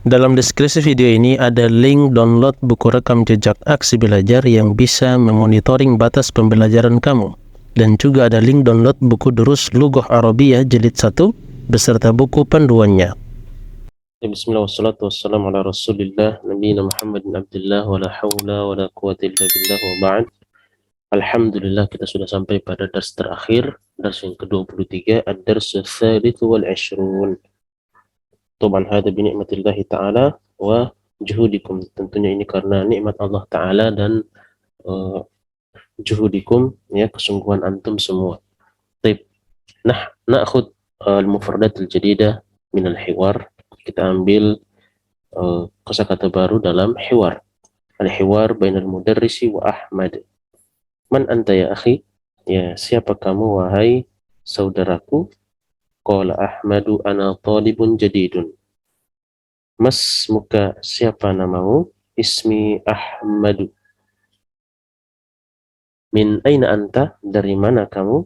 Dalam deskripsi video ini ada link download buku rekam jejak aksi belajar yang bisa memonitoring batas pembelajaran kamu. Dan juga ada link download buku Durus Lughah Arabiyah jilid 1 beserta buku panduannya. Bismillah wassalatu wassalamu ala rasulillah nabiyina Muhammad bin Abdullah wa la hawla wa la quwata illa billah wa ba'd. Alhamdulillah kita sudah sampai pada dars terakhir, dars yang ke-23, ad-dars ats-tsalits wal 'ishrun. Tuban hada bi ni'matillahi ta'ala wa juhudikum. Tentunya ini karena nikmat Allah Ta'ala dan juhudikum, ya, kesungguhan antum semua. Baik. Nah, na'khud al-mufradat al-jadidah min al-hiwar. Kita ambil kosakata baru dalam hiwar. Al-hiwar bainal mudarrisi wa Ahmad. Man anta ya akhi? Ya, siapa kamu wahai saudaraku? Qala Ahmadu ana talibun jadidun. Mas muka, siapa namamu? Ismi Ahmadu. Min aina anta? Dari mana kamu?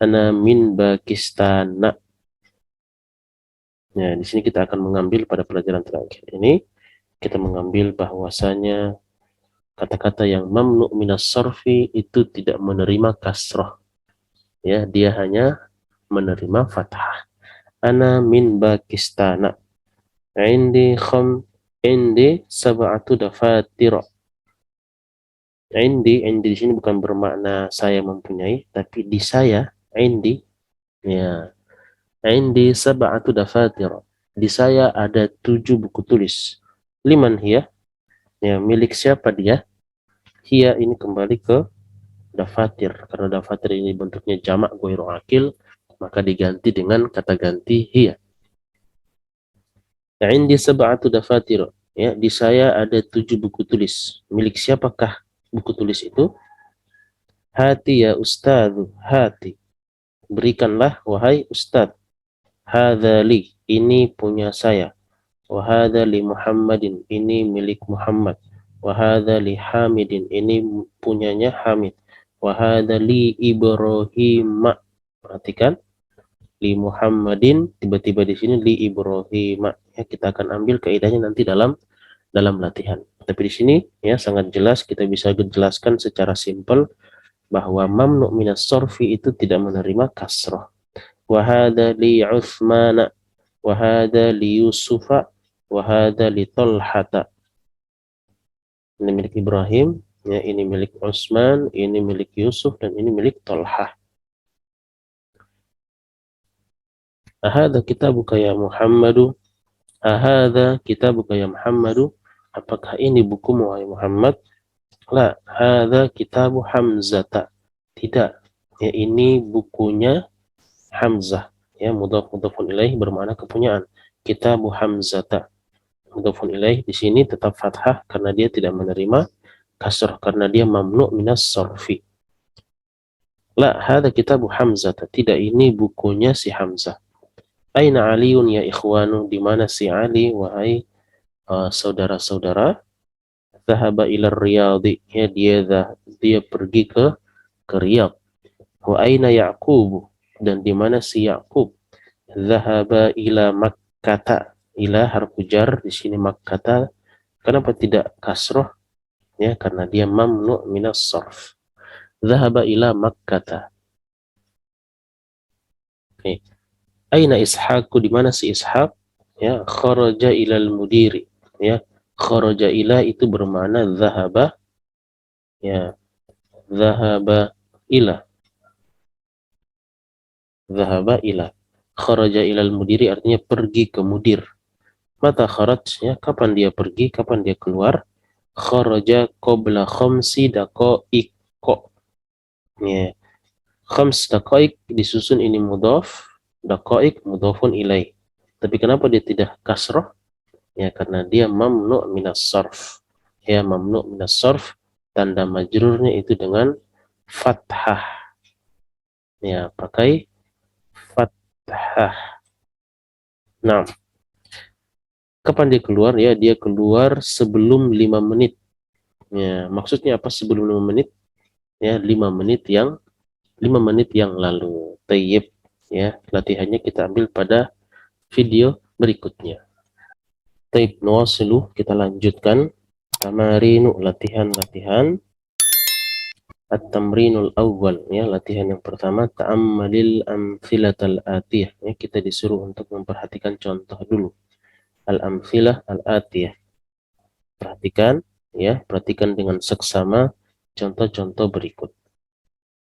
Ana min Pakistan. Ya, di sini kita akan mengambil pada pelajaran terakhir ini, kita mengambil bahwasanya kata-kata yang mamnu minas sarfi itu tidak menerima kasrah. Ya, dia hanya menerima fathah. Ana min Pakistan. Indi sab'atu dafatir. Indi di sini bukan bermakna saya mempunyai, tapi di saya, indi, ya, indi sab'atu dafatir. Di saya ada 7 buku tulis. Liman hiya? Ya, milik siapa dia? Hiya ini kembali ke dafatir, karena dafatir ini bentuknya jamak ghairu akil, maka diganti dengan kata ganti hiya. Ya, indi sab'atu dafatir. Ya, di saya ada 7 buku tulis. Milik siapakah buku tulis itu? Hati ya ustadzu, hati. Berikanlah wahai ustadz. Hadza li, ini punya saya. Wa hadza li Muhammadin, ini milik Muhammad. Wa hadza li Hamidin, ini punyanya Hamid. Wa hadza li Ibrahim. Perhatikan, li Muhammadin, tiba-tiba di sini li Ibrahim. Ya, kita akan ambil kaidahnya nanti dalam latihan. Tapi di sini ya sangat jelas, kita bisa jelaskan secara simpel bahwa mamnu minas sorfi itu tidak menerima kasrah. Wa hadza li Utsman, wa hadza li Yusufa, wa hadza li Talhata. Ini milik Ibrahim, ya, ini milik Utsman, ini milik Yusuf, dan ini milik Talhah. Ahadza kitabuka ya Muhammadu? Ahadza kitabuka ya Muhammadu? Apakah ini bukumu wahai Muhammad? La, hadza kitabu Hamzata. Tidak, ya, ini bukunya Hamzah. Ya, mudhaf-mudhafun ilaih bermakna kepunyaan. Kitabu Hamzata. Mudhafun ilaih di sini tetap fathah karena dia tidak menerima kasrah, karena dia mamnu minas sarfi. La, hadza kitabu Hamzata. Tidak, ini bukunya si Hamzah. Aina Aliun ya ikhwanu? Di mana si Ali wahai saudara-saudara? Zahaba ila Riyadhi. Ya, dia pergi ke Riyadh. Wa aina Ya'qub? Dan di mana si Ya'qub? Zahaba ila Makkata. Ila harfu jar, di sini Makkata. Kenapa tidak kasroh? Ya, karena dia mamnu minas sarf. Zahaba ila Makkata. Okay. Aina Ishaqu? Di mana si Ishaq? Ya, kharaja ilal mudiri. Ya, kharaja ila itu bermakna zahaba. Ya, zahaba ila. Zahaba ila. Kharaja ilal mudiri artinya pergi ke mudir. Mata kharaj, ya, kapan dia pergi, kapan dia keluar? Kharaja qabla khamsi daqaiq. Ya, khams daqaiq disusun ini mudhaf, daqaiq mudhafun ilaih. Tapi kenapa dia tidak kasrah? Ya, karena dia mamnu minas sarf. Ya, mamnu minas sarf, tanda majrurnya itu dengan fathah. Ya, pakai fathah. Nah, kapan dia keluar? Ya, dia keluar sebelum 5 menit. Ya, maksudnya apa sebelum 5 menit? Ya, 5 menit yang lalu. Tayyib. Ya, latihannya kita ambil pada video berikutnya. Taib nuwasilu, kita lanjutkan. Tamarinu, latihan-latihan. At-tamrinul awwal, ya, latihan yang pertama, ta'ammalil amthilatal atiyah, ya, kita disuruh untuk memperhatikan contoh dulu. Al-amthilah al-atiyah. Perhatikan, ya, perhatikan dengan seksama contoh-contoh berikut.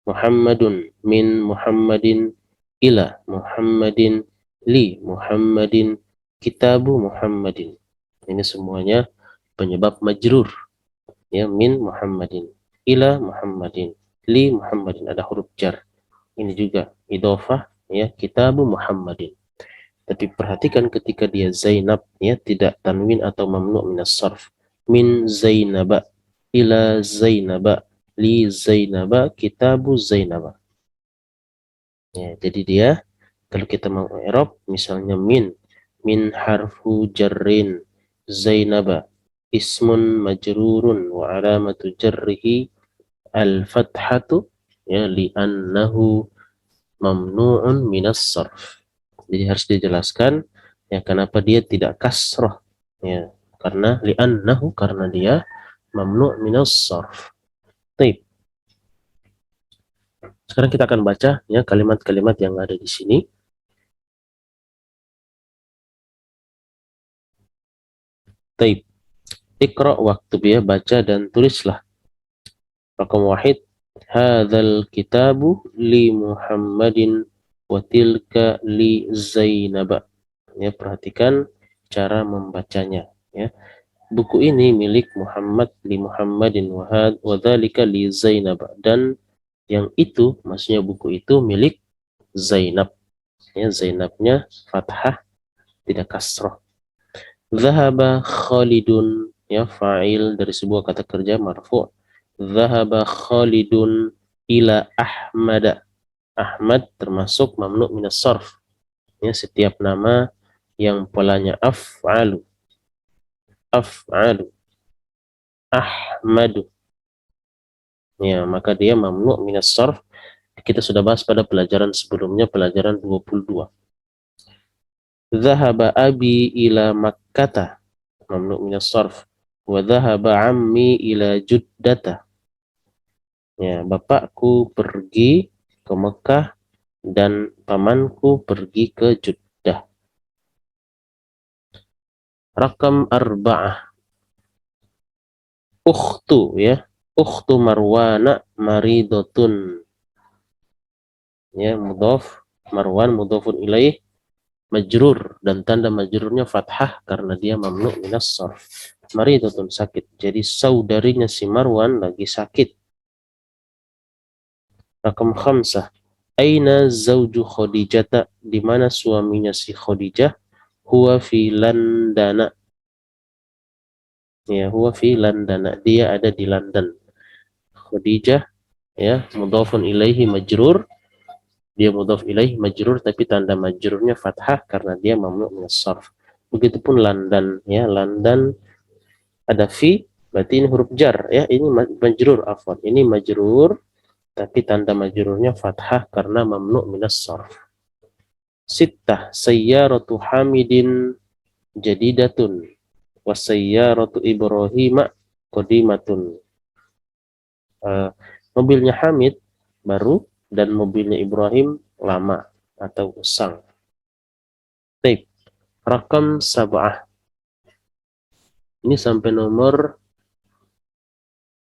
Muhammadun min Muhammadin ila Muhammadin li Muhammadin kitabu Muhammadin. Ini semuanya penyebab majrur, ya, min Muhammadin ila Muhammadin li Muhammadin, ada huruf jar. Ini juga idhofah, ya, kitabu Muhammadin. Tapi perhatikan ketika dia Zainab, ya, tidak tanwin atau mamnu' minas sarf. Min Zainaba ila Zainaba li Zainaba kitabu Zainaba. Ya, jadi dia kalau kita mau i'rab misalnya min harfu jarrin Zainaba ismun majrurun wa alamatu jarrihi al-fathatu, ya, li'annahu mamnu'un minas sarf. Jadi harus dijelaskan, ya, kenapa dia tidak kasrah, ya, karena li'annahu, karena dia mamnu' minas sarf. Baik. Sekarang kita akan baca, ya, kalimat-kalimat yang ada di sini. Baik. Iqra waktub, ya, baca dan tulislah. Raqam wahid, hadzal kitabu li Muhammadin wa tilka li Zainab. Ya, perhatikan cara membacanya, ya. Buku ini milik Muhammad li Muhammadin wa dzalika li Zainab, dan yang itu, maksudnya buku itu milik Zainab. Ya, Zainabnya fathah, tidak kasrah. Zahaba Khalidun, ya, fa'il dari sebuah kata kerja marfu'. Zahaba Khalidun ila Ahmad. Ahmad termasuk mamnu' minas sarf. Ya, setiap nama yang polanya af'alu. Af'alu. Ahmadu. Ya, maka dia mamnu' minas sarf. Kita sudah bahas pada pelajaran sebelumnya, pelajaran 22. Zahaba abi ila Makkata, mamnu' minas sarf. Wa zahaba ammi ila Juddata. Ya, bapakku pergi ke Mekah dan pamanku pergi ke Jeddah. Rakam arba'ah. Ukhtu, ya. Ukhtu Marwana maridotun. Ya, mudhaf. Marwan mudhafun ilaih majrur, dan tanda majrurnya fathah karena dia mamnu' minas sarf. Maridotun, sakit. Jadi saudarinya si Marwan lagi sakit. Rakam khamsah. Aina zauju Khadijata, di mana suaminya si Khadijah? Huwa fi Landana. Ya, huwa fi Landana, dia ada di London. Khadijah, ya, mudhafun ilaihi majrur. Dia mudhaf ilaihi majrur, tapi tanda majrurnya fathah karena dia mamnu' minas sarf. Begitupun London, ya, London ada fi, berarti ini huruf jar, ya, ini majrur, afwan. Ini majrur, tapi tanda majrurnya fathah karena mamnu' minas sarf. Sittah, sayyaratu Hamidin jadidatun wa sayyaratu Ibrahim qadimatun. Mobilnya Hamid baru dan mobilnya Ibrahim lama atau usang. Baik, rakam sab'ah. Ini sampai nomor,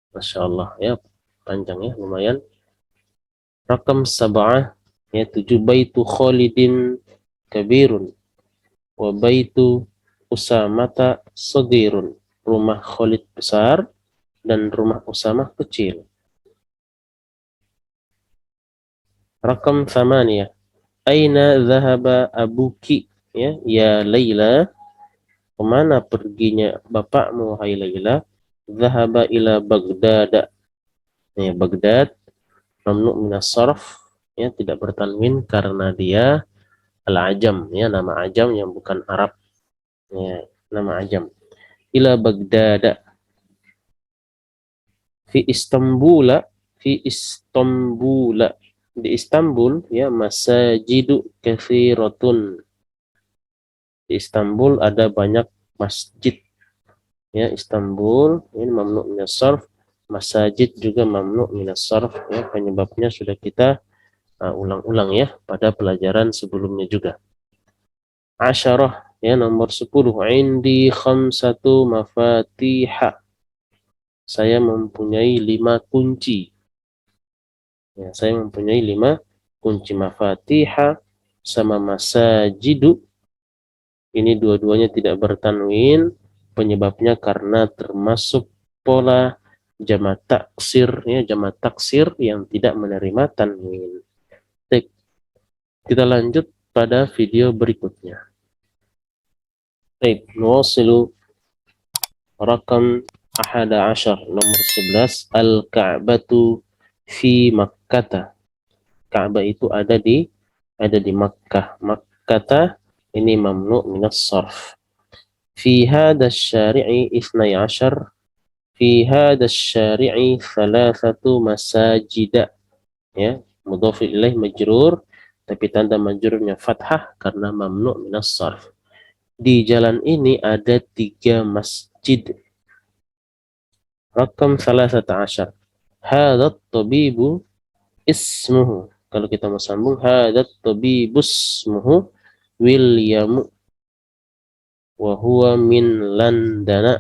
Masya Allah, ya, panjang, ya, lumayan. Rakam sab'ah, ya, 7. Baitu Khalidin kabirun wa baitu Usamata sadirun. Rumah Khalid besar dan rumah Usamah kecil. Rakam 8. Aina zahaba abuki, ya, ya Laila, kemana perginya bapakmu, hai Laila? Zahaba ila Baghdad. Ya, Baghdad mamnu' minas sarf, ya, tidak bertanwin karena dia al-ajam, ya, nama ajam yang bukan Arab, ya, nama ajam. Ila Baghdad. Fi Istanbul, fi Istanbul, di Istanbul, ya, masajidu katsiratun. Di Istanbul ada banyak masjid. Ya, Istanbul ini mamnu' minas sarf, masajid juga mamnu' minas sarf. Ya, penyebabnya sudah kita ulang-ulang ya pada pelajaran sebelumnya juga. Asyarah ya, nomor 10. Indi khamsatu mafatiha. Saya mempunyai 5 kunci. Ya, saya mempunyai 5 kunci. Mafatiha sama masajidu. Ini dua-duanya tidak bertanwin. Penyebabnya karena termasuk pola jamak taksir ya, jamak taksir yang tidak menerima tanwin. Baik, kita lanjut pada video berikutnya. Baik, nuwasilu rakam 11, nomor 11, Al-Ka'batu fi Makkah. Ka'bah itu ada di Makkah. Makkah ini mamnu' minas sarf. Fi hadha syari'i 12, fi hadha syari'i thalathatu masajida. Ya, mudhaf ilaih majrur, tapi tanda majrurnya fathah karena mamnu' minas sarf. Di jalan ini ada 3 masjid. Rakam 13. Hadha tabibu ismuhu. Kalau kita mau sambung, hadha tabibu ismuhu William wa huwa min London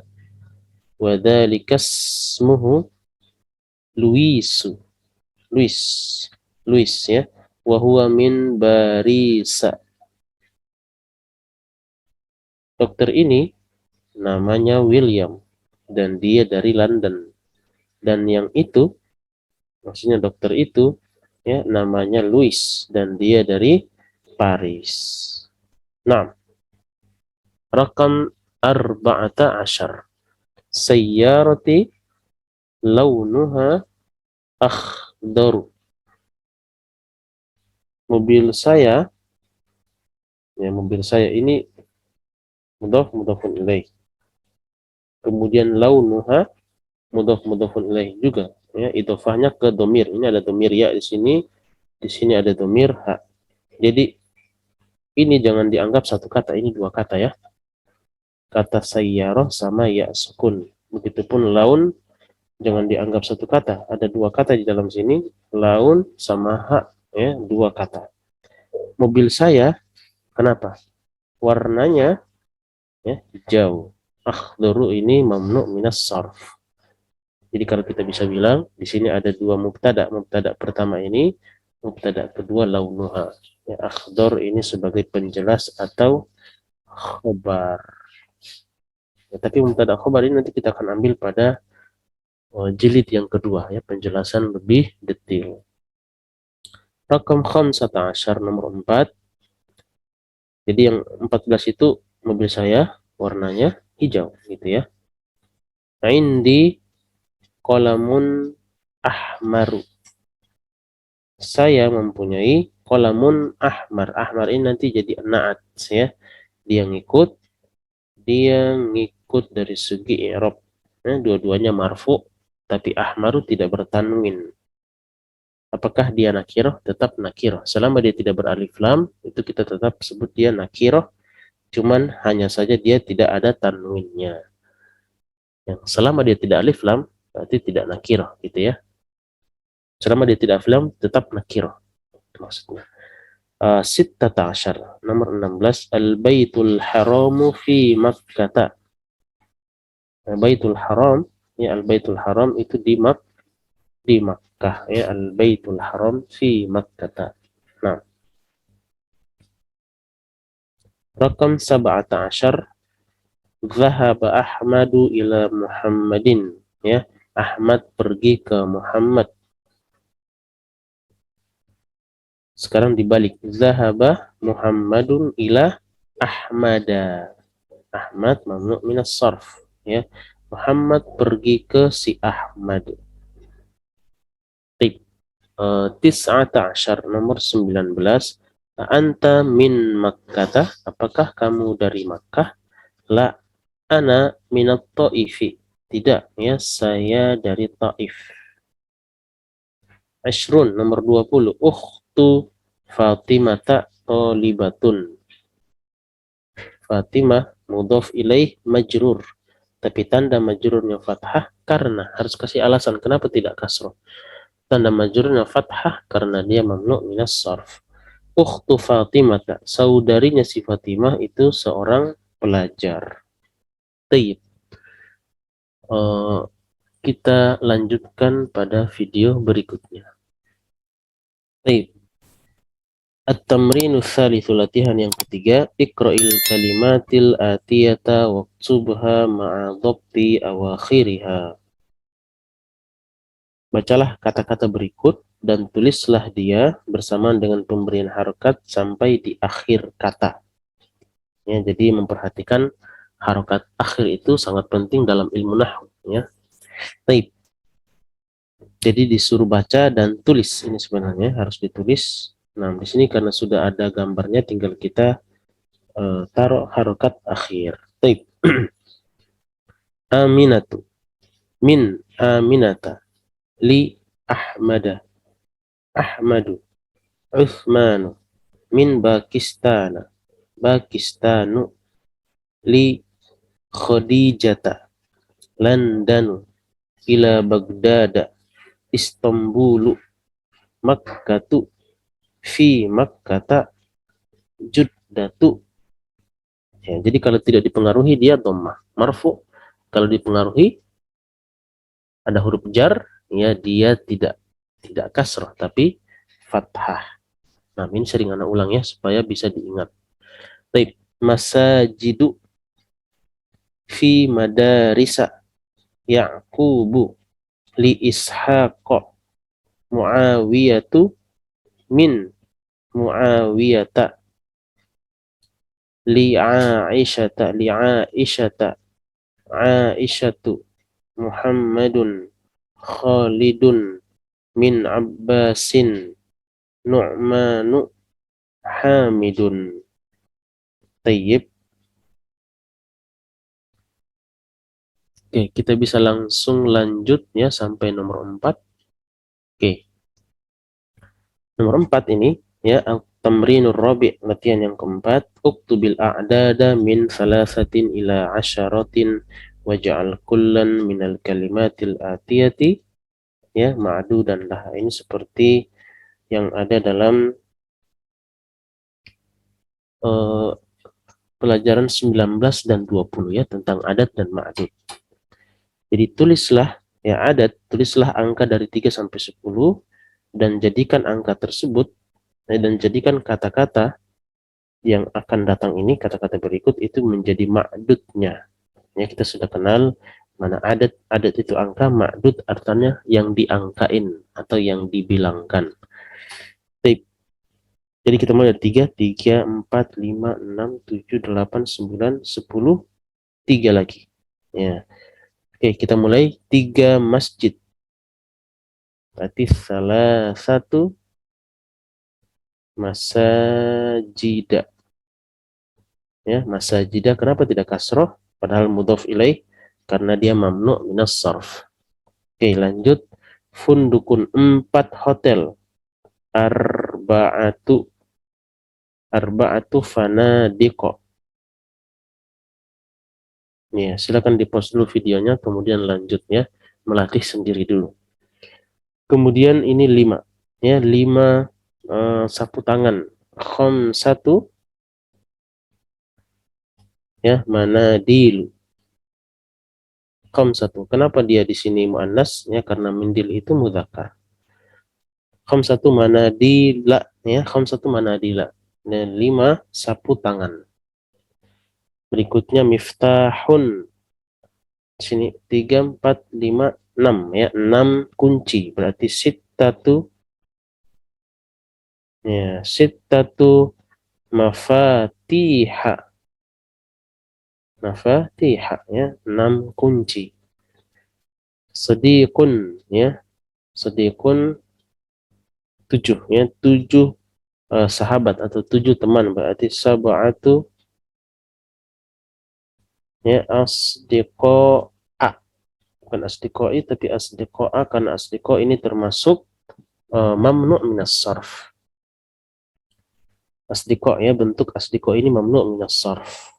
wa dhalika ismuhu Luis. Luis ya. Wa huwa min Barisa. Dokter ini namanya William dan dia dari London. Dan yang itu, maksudnya dokter itu ya, namanya Louis dan dia dari Paris. Nah, rakam 14. Sayyarati launuha akhdaru. Mobil saya ini mudhafun ilaih. Kemudian launuha mudhafun ilaih juga ya, idhofahnya ke domir. Ini ada domir ya di sini ada domir ha. Jadi ini jangan dianggap satu kata, ini 2 kata ya. Kata sayyarah sama ya sukun. Begitupun laun jangan dianggap satu kata, ada 2 kata di dalam sini, laun sama ha ya, 2 kata. Mobil saya kenapa? Warnanya ya hijau. Akhdharu ini mamnu' minas sarf. Jadi kalau kita bisa bilang di sini ada 2 mubtada. Mubtada pertama ini, mubtada kedua launuha. Ya, akhdar ini sebagai penjelas atau khobar. Ya, tapi mubtada khobar ini nanti kita akan ambil pada jilid yang kedua ya, penjelasan lebih detail. Rakam 15, nomor 4. Jadi yang 14 itu mobil saya warnanya hijau gitu ya. Indi qalamun ahmaru. Saya mempunyai qalamun ahmar. Ahmar ini nanti jadi na'at ya. Dia ngikut dari segi i'rab. Dua-duanya marfu, tapi ahmaru tidak bertanwin. Apakah dia nakirah? Tetap nakirah. Selama dia tidak beralif lam, itu kita tetap sebut dia nakirah. Cuman hanya saja dia tidak ada tanwinnya. Yang selama dia tidak alif lam, berarti tidak nakirah gitu ya. Selama dia tidak alif lam, tetap nakirah. Itu maksudnya. Sittata asyar, nomor 16, Al-Baitul Haramu fi Makkah. Al-Baitul Haram, ya Al-Baitul Haram itu di Makkah ya, Al-Baitul Haram fi Makkah. Nah, rakam 17, Zahaba Ahmadu ila Muhammadin ya, Ahmad pergi ke Muhammad. Sekarang dibalik, Zahaba Muhammadun ila Ahmada. Ahmad mamnu' minas sarf ya. Muhammad pergi ke si Ahmad. Tis'ata asyar, nomor 19. Anta min Makkah, apakah kamu dari Makkah? La, ana minat Ta'ifi. Tidak ya, saya dari Taif. Ashrun, nomor 20. Fatimata tolibatun. Fatimah mudhaf ilaih majrur, tapi tanda majrurnya fathah karena, harus kasih alasan kenapa tidak kasroh. Tanda majrurnya fathah karena dia mamnu minas sarf. Ukhtu Fatimah, saudarinya si Fatimah itu seorang pelajar. Taib. Kita lanjutkan pada video berikutnya. Taib. At-tamrinu tsalitsu, latihan yang ketiga, iqra'il kalimatil atiyata waktubha ma'a dhabti awakhiriha. Bacalah kata-kata berikut dan tulislah dia bersamaan dengan pemberian harokat sampai di akhir kata. Ya, jadi memperhatikan harokat akhir itu sangat penting dalam ilmu nahwu. Ya. Taib. Jadi disuruh baca dan tulis, ini sebenarnya harus ditulis. Nah, di sini karena sudah ada gambarnya, tinggal kita taruh harokat akhir. Taib. Aminatu, min aminata, li Ahmada, Ahmadu, Uthmanu, min Pakistana, Pakistanu, li Khadijata, Landanu, ila Baghdada, Istanbulu, Makkatu, fi Makkata, Juddatu. Ya, jadi kalau tidak dipengaruhi dia dhammah marfu, kalau dipengaruhi ada huruf jar, ya dia tidak kasrah tapi fathah. Nah, ini sering anak ulang ya supaya bisa diingat. Baik, masajidu fi madarisa Ya'qubu li Ishaq Muawiyatu min Muawiyata li Aisyata Aisyatu Muhammadun Khalidun min Abbasin Nu'manu Hamidun. Tayyib. Oke, kita bisa langsung lanjut ya sampai nomor 4. Oke. Nomor 4 ini ya, tamrinur rabi', latihan yang keempat, uktubil a'dada min salasatin ila asyaratin waj'al kullan minal kalimatil atiyati ya ma'dudan lah. Ini seperti yang ada dalam pelajaran 19 dan 20 ya, tentang adat dan ma'dud. Jadi tulislah ya adat, tulislah angka dari 3 sampai 10 dan jadikan angka tersebut dan jadikan kata-kata yang akan datang ini, kata-kata berikut itu menjadi ma'dudnya. Ya, kita sudah kenal mana adat, adat itu angka, ma'dud artinya yang diangkain atau yang dibilangkan. Jadi kita mulai dari 3, 4, 5, 6, 7, 8, 9, 10, 3 lagi. Ya. Oke, kita mulai 3 masjid. Berarti salah satu masajida. Ya, masajida kenapa tidak kasroh? Padahal mudhaf ilaih karena dia mamnu minas sarf. Oke, lanjut. Fundukun, 4 hotel. Arba'atu fanadiqo. Ya, silakan di-pause dulu videonya, kemudian lanjut ya, melatih sendiri dulu. Kemudian ini 5, ya 5 sapu tangan. Khamsatu ya manadil. Khamsatu. Kenapa dia di sini muannas? Ya karena mindil itu mudzakkar. Khamsatu manadila ya, khamsatu manadila. Dan 5 sapu tangan. Berikutnya miftahun. Sini 3, 4, 5, 6 ya, 6 kunci. Berarti sittatu ya, sittatu mafatiha. Mafatiha ya, 6 kunci. Sadiqun ya, sadiqun 7 ya, 7 sahabat atau 7 teman, berarti sab'atu ya, asdiqo'a, bukan asdiqo'i tapi asdiqo'a, karena asdiqo ini termasuk mamnu' minas sarf. Asdiqo ya, bentuk asdiqo ini mamnu' minas sarf.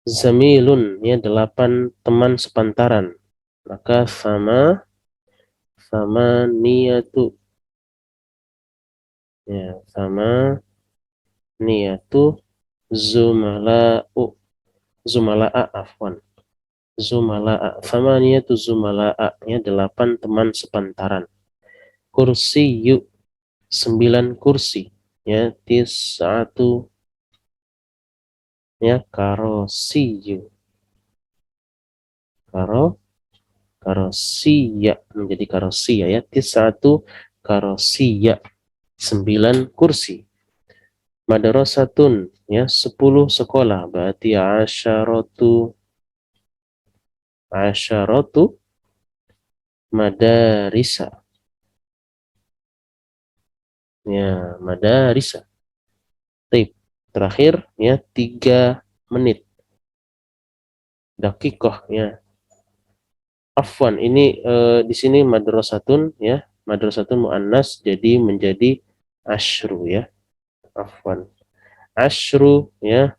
Zamilun, ya 8 teman sepantaran. Maka sama niyatu, ya sama niyatu zumala'u, zumala'a afwan. Zumala'a, sama niyatu zumala'a, ya 8 teman sepantaran. Kursi yuk, 9 kursi, ya tis'atu, ya karosiyu, karosiya menjadi karosiya, ya tis'atu karosiya, 9 kursi. Madrasatun, ya 10 sekolah, berarti asyaratu madarisa, ya madarisa. Tip terakhir, ya 3 menit. Dakikoh, ya afwan, ini di sini madrasatun, ya madrasatun muannas jadi menjadi asyru, ya afwan, asyru, ya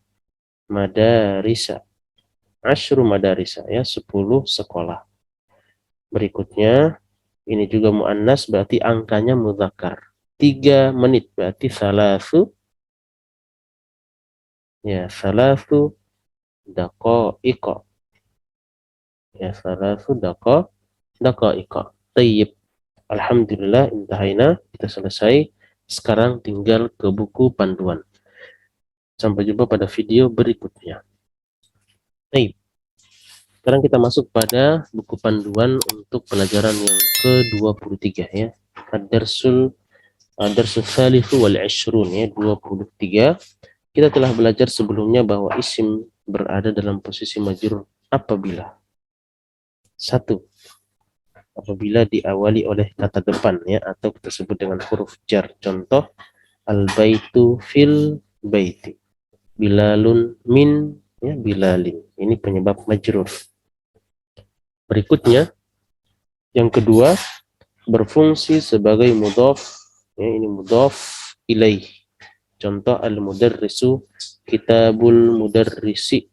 madarisa, asyru madarisa, ya 10 sekolah. Berikutnya ini juga muannas berarti angkanya mudzakkar. 3 menit berarti salasu, ya salasu daqaiqa, ya salasu daqaiqa. Tayyib. Alhamdulillah intahaina, kita selesai. Sekarang tinggal ke buku panduan. Sampai jumpa pada video berikutnya. Tayyib. Sekarang kita masuk pada buku panduan untuk pelajaran yang ke-23, ya. Ad-darsul Tsalitsu wal 'ishrun, ya 23. Kita telah belajar sebelumnya bahwa isim berada dalam posisi majrur apabila satu, apabila diawali oleh kata depan, ya atau kita sebut dengan huruf jar. Contoh al-baitu fil baiti, bilalun min, ya bilalin. Ini penyebab majrur. Berikutnya yang kedua, berfungsi sebagai mudhaf, ya ini mudhaf ilaih. Contoh al-mudarrisu kitabul mudarrisi,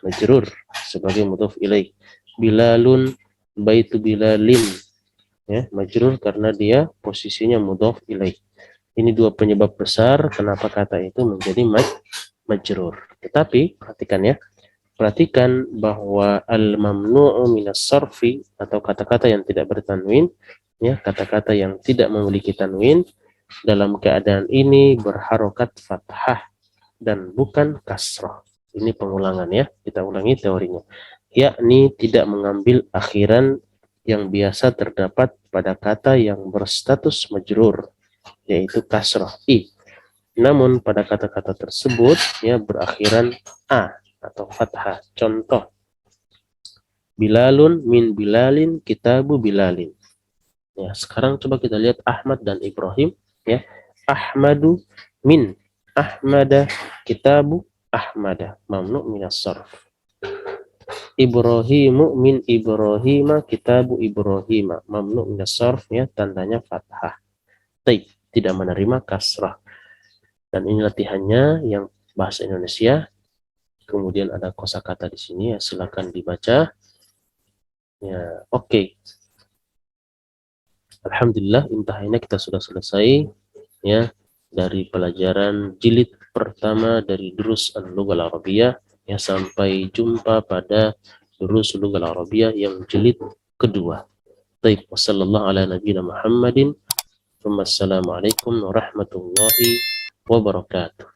majrur sebagai mudhaf ilaih. Bilalun baitu bilalin, ya majrur karena dia posisinya mudhaf ilaih. Ini 2 penyebab besar kenapa kata itu menjadi majrur. Tetapi perhatikan, ya, perhatikan bahwa al-mamnu'u minas sarfi, atau kata-kata yang tidak bertanwin, ya kata-kata yang tidak memiliki tanwin, dalam keadaan ini berharokat fathah dan bukan kasrah. Ini pengulangan, ya, kita ulangi teorinya. Yakni tidak mengambil akhiran yang biasa terdapat pada kata yang berstatus majrur, yaitu kasrah i. Namun pada kata-kata tersebut, ya berakhiran a atau fathah. Contoh bilalun min bilalin kitabu bilalin. Ya, sekarang coba kita lihat Ahmad dan Ibrahim, ya. Ahmadu min Ahmada kitabu Ahmada, mamnu minas sarf. Ibrahimu min Ibrahima kitabu Ibrahima, mamnu minas sarf, ya tandanya fathah. Tidak menerima kasrah. Dan ini latihannya yang bahasa Indonesia. Kemudian ada kosakata di sini, ya silakan dibaca. Ya, oke. Alhamdulillah intahina, kita sudah selesai, ya dari pelajaran jilid pertama dari Durus Al-Lughah Al-Arabiyah, ya sampai jumpa pada Durus Al-Lughah Al-Arabiyah yang jilid kedua. Baik, wassallallahu ala nabiyina Muhammadin. Wassalamualaikum warahmatullahi wabarakatuh.